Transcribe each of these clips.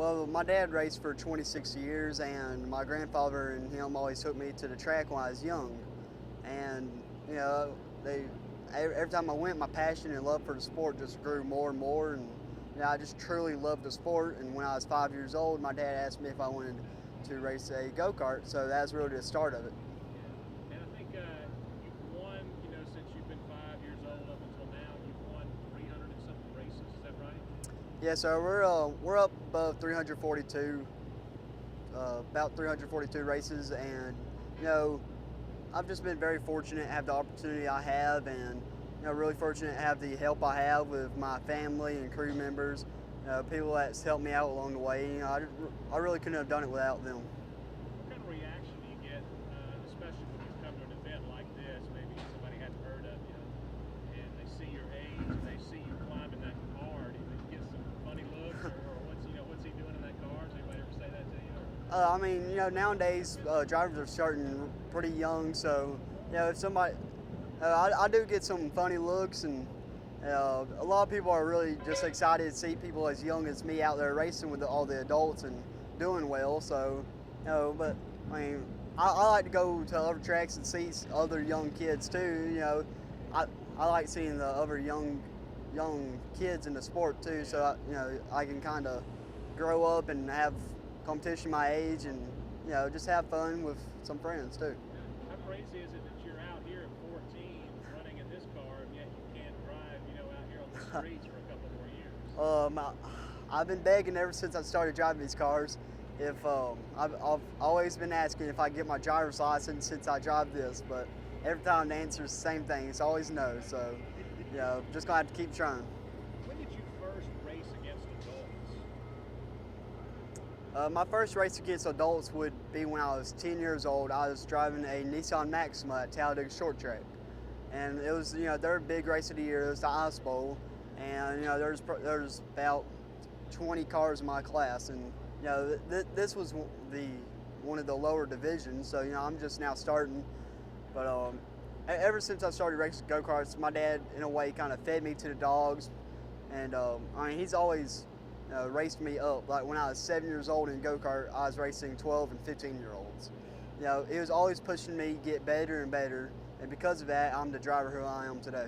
Well, my dad raced for 26 years, and my grandfather and him always took me to the track when I was young. And you know, they every time I went, my passion and love for the sport just grew more and more. And I just truly loved the sport. And when I was 5 years old, my dad asked me if I wanted to race a go kart. So that was really the start of it. Yeah. And I think you've won, since you've been 5 years old up until now, you've won 300 and something races. Is that right? Yeah, so we're up above 342, about 342 races, and you know I've just been very fortunate to have the opportunity I have, and really fortunate to have the help I have with my family and crew members, people that's helped me out along the way. I really couldn't have done it without them. What kind of reaction do you get, especially when you come to an event like this? Maybe somebody hadn't heard of you, and they see your age, and they see you climbing that car. Do you get some funny looks, or what's he doing in that car? Does anybody ever say that to you? I mean, nowadays drivers are starting pretty young, so if somebody, I do get some funny looks, and a lot of people are really just excited to see people as young as me out there racing with all the adults and doing well. So, but I mean, I like to go to other tracks and see other young kids too. I like seeing the other young kids in the sport too. So I can kind of grow up and have competition my age, and just have fun with some friends too. How crazy is it that you're out here at 14 running in this car, and yet you can't drive, out here on the streets for a couple more years? I've been begging ever since I started driving these cars. If I've always been asking if I can get my driver's license since I drive this, but every time the answer is the same thing. It's always no. So, just gonna have to keep trying. When did you first race against adults? My first race against adults would be when I was 10 years old. I was driving a Nissan Maxima at Talladega Short Track, and it was their big race of the year. It was the Ice Bowl, and there's about 20 cars in my class, and this was one of the lower divisions. So I'm just now starting, but ever since I started racing go karts, my dad in a way kind of fed me to the dogs, and I mean he's always raced me up. Like when I was 7 years old in go kart, I was racing 12 and 15-year-olds. He was always pushing me to get better and better, and because of that, I'm the driver who I am today.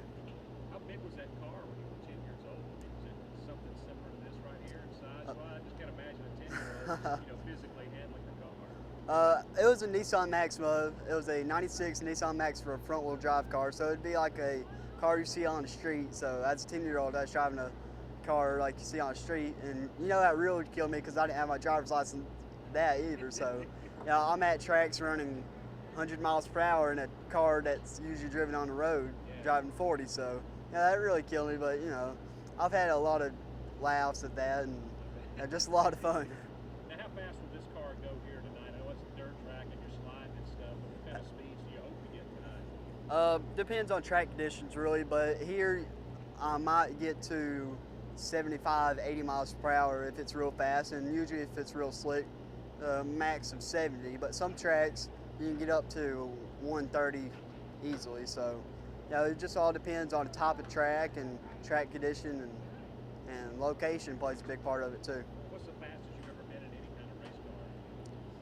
How big was that car when you were 10 years old? Was it something similar to this right here in size? Well, I just can't imagine a 10-year-old, physically handling the car. It was a Nissan Maxima. It was a 96 Nissan Max for a front-wheel drive car, so it'd be like a car you see on the street. So as a 10-year-old, I was driving a car like you see on the street, and that really would kill me because I didn't have my driver's license that either. So I'm at tracks running 100 miles per hour in a car that's usually driven on the road, driving 40. So that really killed me. But I've had a lot of laughs at that, and just a lot of fun. Now, how fast will this car go here tonight? I know it's a dirt track and you're sliding and stuff, but what kind of speeds do you hope to get tonight? Depends on track conditions really, but here I might get to 75, 80 miles per hour if it's real fast, and usually if it's real slick, max of 70. But some tracks you can get up to 130 easily. So it just all depends on the type of track and track condition, and location plays a big part of it too. What's the fastest you've ever been in any kind of race car,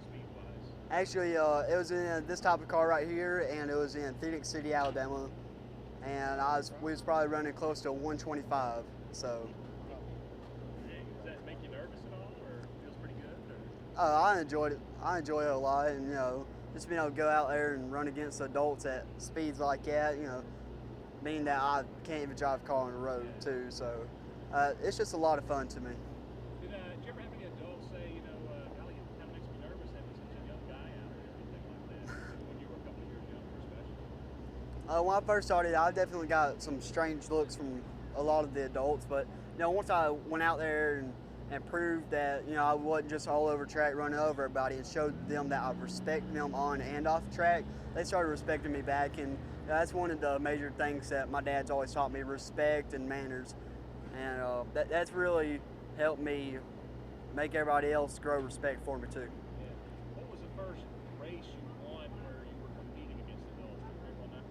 speed-wise? Actually, it was in this type of car right here, and it was in Phoenix City, Alabama, and we was probably running close to 125. So. Does that make you nervous at all, or feels pretty good? I enjoyed it. I enjoy it a lot, and just being able to go out there and run against adults at speeds like that, meaning that I can't even drive a car on the road too. So it's just a lot of fun to me. Did you ever have any adults say, golly, it kind of makes me nervous having such a young guy out or anything like that, when you were a couple of years younger, especially? When I first started, I definitely got some strange looks from a lot of the adults, but once I went out there and proved that I wasn't just all over track running over everybody, and showed them that I respect them on and off track, they started respecting me back, and that's one of the major things that my dad's always taught me: respect and manners, and that's really helped me make everybody else grow respect for me too. Yeah. What was the first race you won where you were competing against adults? Did you ever won that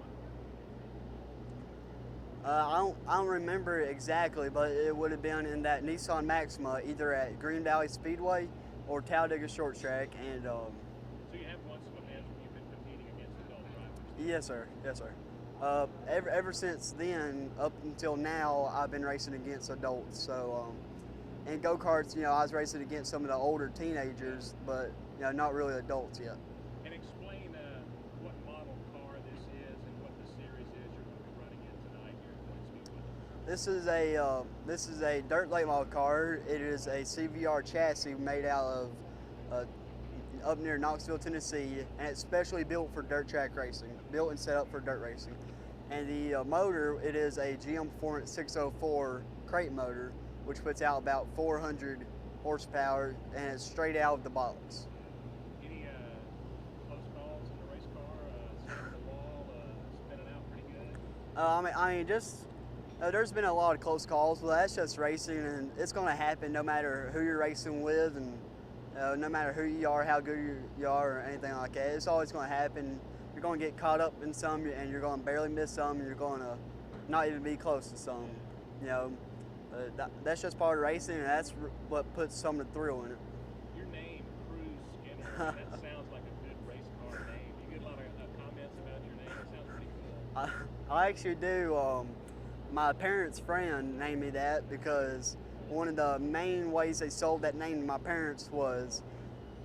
I don't remember exactly, but it would have been in that Nissan Maxima, either at Green Valley Speedway or Talladega Short Track. And So you have won some events where you've been competing against adult drivers. yes, sir. Yes, sir. Ever since then, up until now, I've been racing against adults. So in go karts, I was racing against some of the older teenagers, but not really adults yet. And explain what model car this is and what the series is you're going to be running in tonight here at Point Speedway. This is a dirt late model car. It is a CVR chassis made out of up near Knoxville, Tennessee, and it's specially built for dirt track racing, built and set up for dirt racing. And the motor, it is a GM Performance 604 crate motor, which puts out about 400 horsepower, and it's straight out of the box. Any close calls in the race car? Slamming the wall, spinning out pretty good? I mean, just there's been a lot of close calls, but that's just racing, and it's going to happen no matter who you're racing with, and no matter who you are, how good you are, or anything like that. It's always going to happen. You're going to get caught up in some, and you're going to barely miss some, and you're going to not even be close to some. That's just part of racing, and that's what puts some of the thrill in it. Your name, Cruz Skinner, that sounds like a good race car name. You get a lot of comments about your name. It sounds pretty cool. I actually do. My parents' friend named me that because one of the main ways they sold that name to my parents was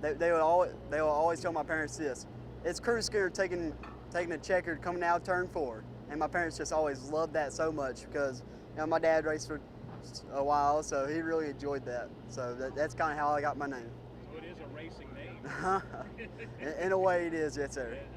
they would always tell my parents this: it's Cruz Skinner taking a checkered coming out of turn 4. And my parents just always loved that so much because my dad raced for a while, so he really enjoyed that. So that's kind of how I got my name. So it is a racing name. In a way, it is, yes, sir. Yeah.